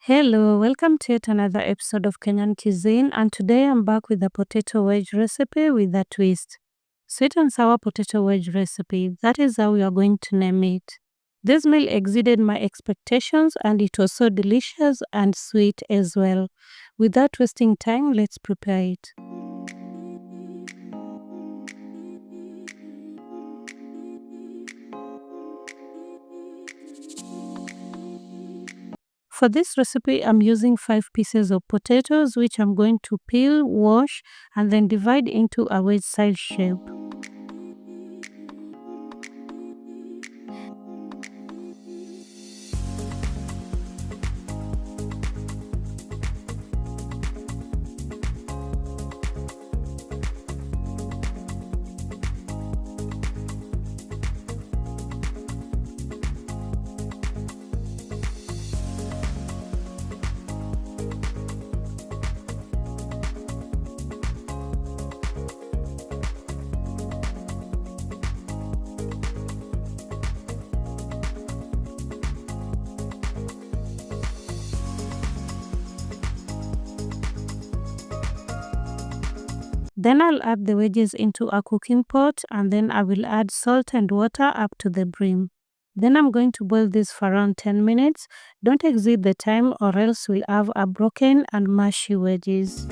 Hello, welcome to yet another episode of Kenyan Cuisine, and today I'm back with a potato wedge recipe with a twist. Sweet and sour potato wedge recipe, that is how we are going to name it. This meal exceeded my expectations and it was so delicious and sweet as well. Without wasting time, let's prepare it. For this recipe, I'm using 5 pieces of potatoes, which I'm going to peel, wash, and then divide into a wedge-sized shape. Then I'll add the wedges into a cooking pot and then I will add salt and water up to the brim. Then I'm going to boil this for around 10 minutes. Don't exceed the time or else we'll have a broken and mushy wedges.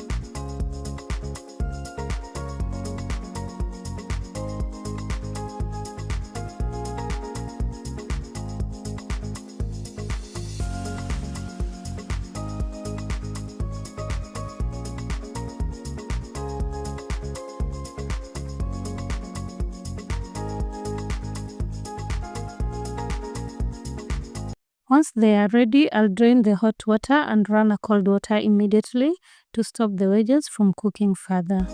Once they are ready, I'll drain the hot water and run a cold water immediately to stop the wedges from cooking further.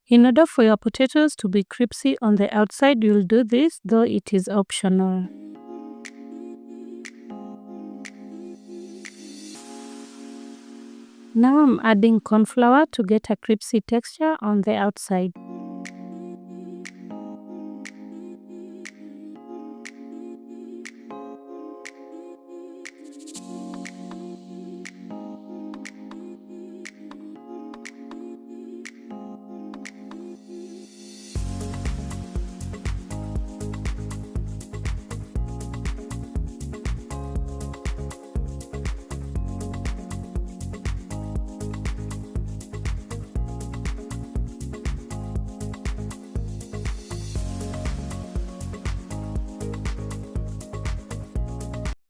In order for your potatoes to be crispy on the outside, you'll do this, though it is optional. Now I'm adding corn flour to get a crispy texture on the outside.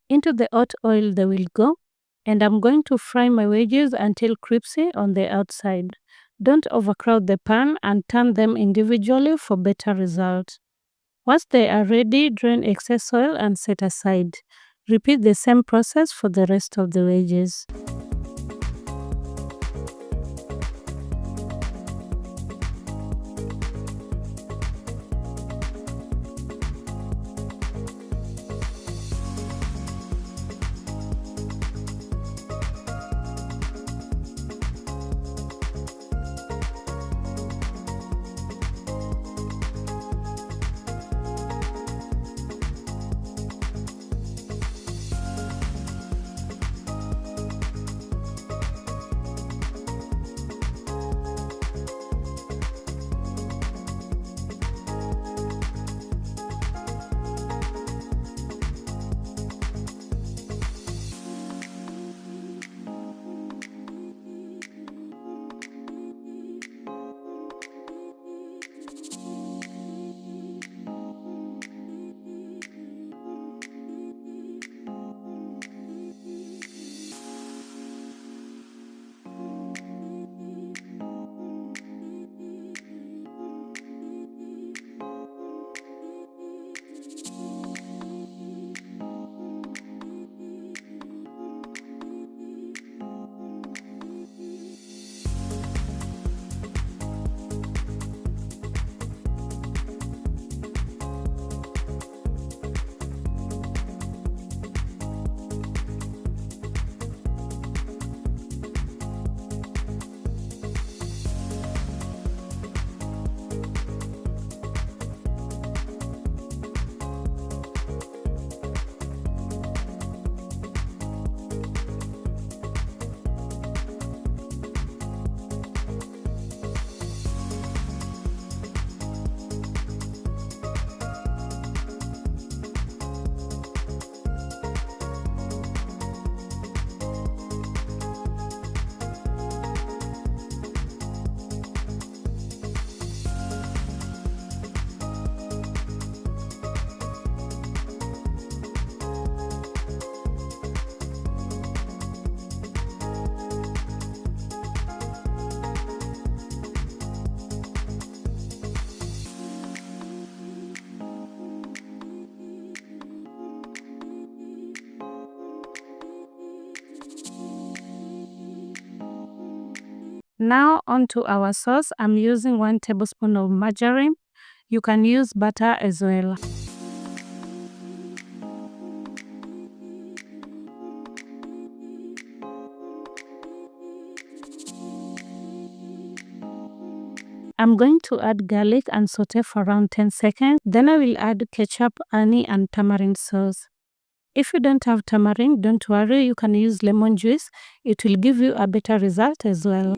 Into the hot oil they will go, and I'm going to fry my wedges until crispy on the outside. Don't overcrowd the pan and turn them individually for better results. Once they are ready, drain excess oil and set aside. Repeat the same process for the rest of the wedges. Now onto our sauce. I'm using 1 tablespoon of margarine. You can use butter as well. I'm going to add garlic and saute for around 10 seconds. Then I will add ketchup, honey, and tamarind sauce. If you don't have tamarind, don't worry, you can use lemon juice. It will give you a better result as well.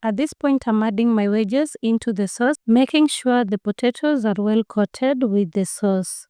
At this point, I'm adding my wedges into the sauce, making sure the potatoes are well coated with the sauce.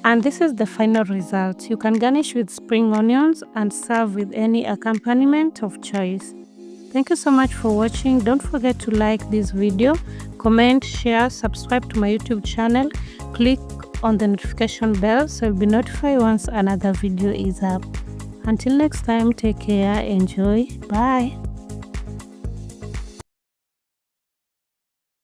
And this is the final result. You can garnish with spring onions and serve with any accompaniment of choice. Thank you so much for watching. Don't forget to like this video, comment, share, subscribe to my YouTube channel. Click on the notification bell so you'll be notified once another video is up. Until next time, take care, enjoy, bye.